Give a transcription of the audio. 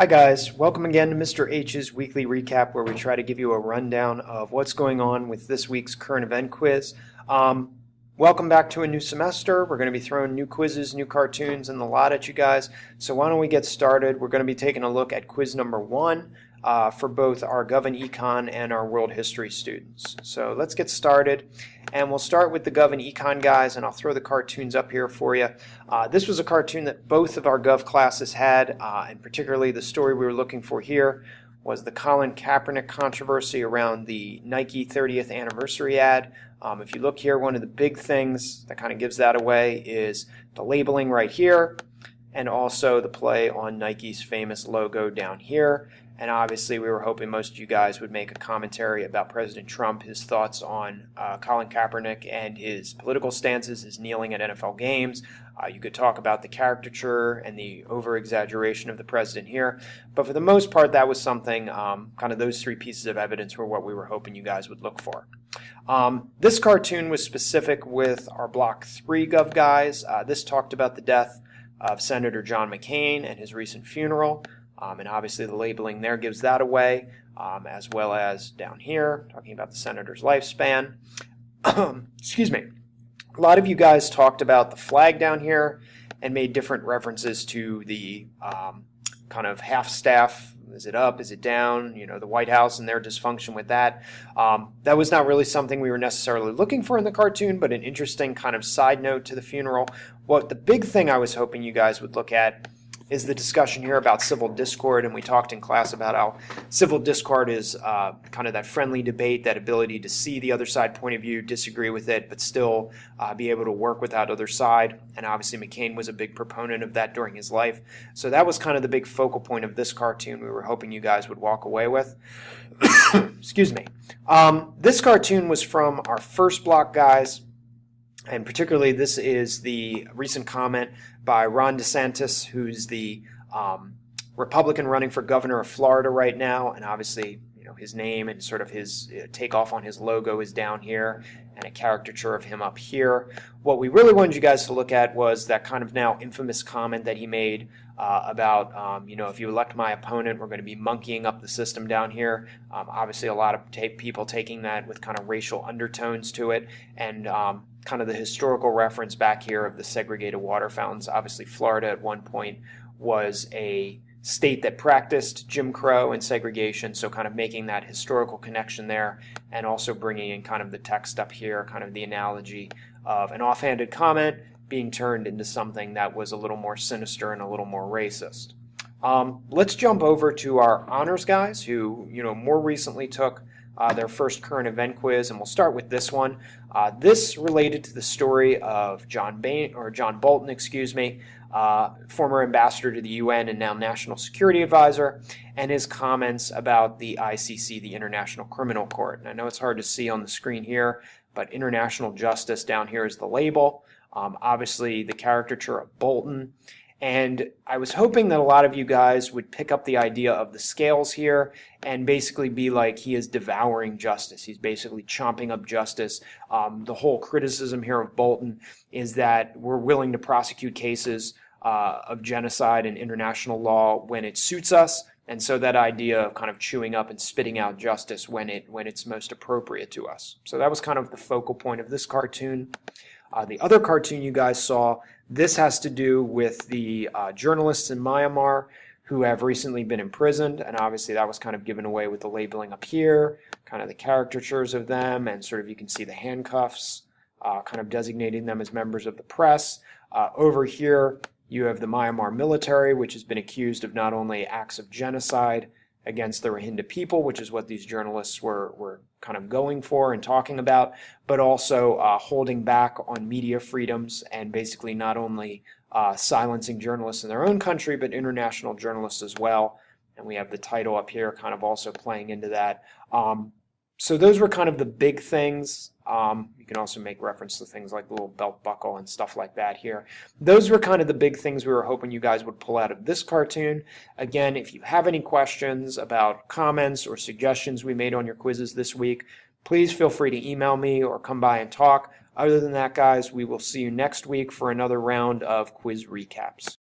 Hi guys, welcome again to Mr. H's weekly recap where we try to give you a rundown of what's going on with this week's current event quiz. Welcome back to a new semester. We're going to be throwing new quizzes, new cartoons, and a lot at you guys. So why don't we get started? We're going to be taking a look at quiz number 1 for both our Gov and Econ and our World History students. So let's get started. And we'll start with the Gov and Econ guys, and I'll throw the cartoons up here for you. This was a cartoon that both of our Gov classes had, and particularly the story we were looking for here was the Colin Kaepernick controversy around the Nike 30th anniversary ad. If you look here, one of the big things that kind of gives that away is the labeling right here, and also the play on Nike's famous logo down here. And obviously we were hoping most of you guys would make a commentary about President Trump, his thoughts on Colin Kaepernick and his political stances, his kneeling at NFL games. You could talk about the caricature and the over-exaggeration of the president here. But for the most part, that was something, kind of those three pieces of evidence were what we were hoping you guys would look for. This cartoon was specific with our Block 3 Gov guys. This talked about the death of Senator John McCain and his recent funeral. And obviously the labeling there gives that away, as well as down here, talking about the senator's lifespan. Excuse me. A lot of you guys talked about the flag down here and made different references to the kind of half-staff. Is it up? Is it down? You know, the White House and their dysfunction with that. That was not really something we were necessarily looking for in the cartoon, but an interesting kind of side note to the funeral. What the big thing I was hoping you guys would look at is the discussion here about civil discord, and we talked in class about how civil discord is kind of that friendly debate, that ability to see the other side point of view, disagree with it, but still be able to work with that other side. And obviously McCain was a big proponent of that during his life. So that was kind of the big focal point of this cartoon we were hoping you guys would walk away with. Excuse me. This cartoon was from our first block guys. And particularly, this is the recent comment by Ron DeSantis, who's the Republican running for governor of Florida right now. And obviously, you know, his name and sort of his takeoff on his logo is down here, and a caricature of him up here. What we really wanted you guys to look at was that kind of now infamous comment that he made about, you know, if you elect my opponent, we're going to be monkeying up the system down here. Obviously, a lot of people taking that with kind of racial undertones to it, and kind of the historical reference back here of the segregated water fountains. Obviously, Florida at one point was a state that practiced Jim Crow and segregation, so kind of making that historical connection there, and also bringing in kind of the text up here, kind of the analogy of an offhanded comment being turned into something that was a little more sinister and a little more racist. Let's jump over to our honors guys who, you know, more recently took their first current event quiz, and we'll start with this one. This related to the story of John Bolton, excuse me, former ambassador to the UN and now National Security Advisor, and his comments about the ICC, the International Criminal Court. And I know it's hard to see on the screen here, but international justice down here is the label. Obviously, the caricature of Bolton. And I was hoping that a lot of you guys would pick up the idea of the scales here and basically be like, he is devouring justice. He's basically chomping up justice. The whole criticism here of Bolton is that we're willing to prosecute cases of genocide and international law when it suits us. And so that idea of kind of chewing up and spitting out justice when it's most appropriate to us. So that was kind of the focal point of this cartoon. The other cartoon you guys saw, this has to do with the journalists in Myanmar who have recently been imprisoned, and obviously that was kind of given away with the labeling up here, kind of the caricatures of them, and sort of you can see the handcuffs, kind of designating them as members of the press. Over here you have the Myanmar military, which has been accused of not only acts of genocide against the Rohingya people, which is what these journalists were kind of going for and talking about, but also holding back on media freedoms and basically not only silencing journalists in their own country, but international journalists as well. And we have the title up here kind of also playing into that. So those were kind of the big things. You can also make reference to things like the little belt buckle and stuff like that here. Those were kind of the big things we were hoping you guys would pull out of this cartoon. Again, if you have any questions about comments or suggestions we made on your quizzes this week, please feel free to email me or come by and talk. Other than that, guys, we will see you next week for another round of quiz recaps.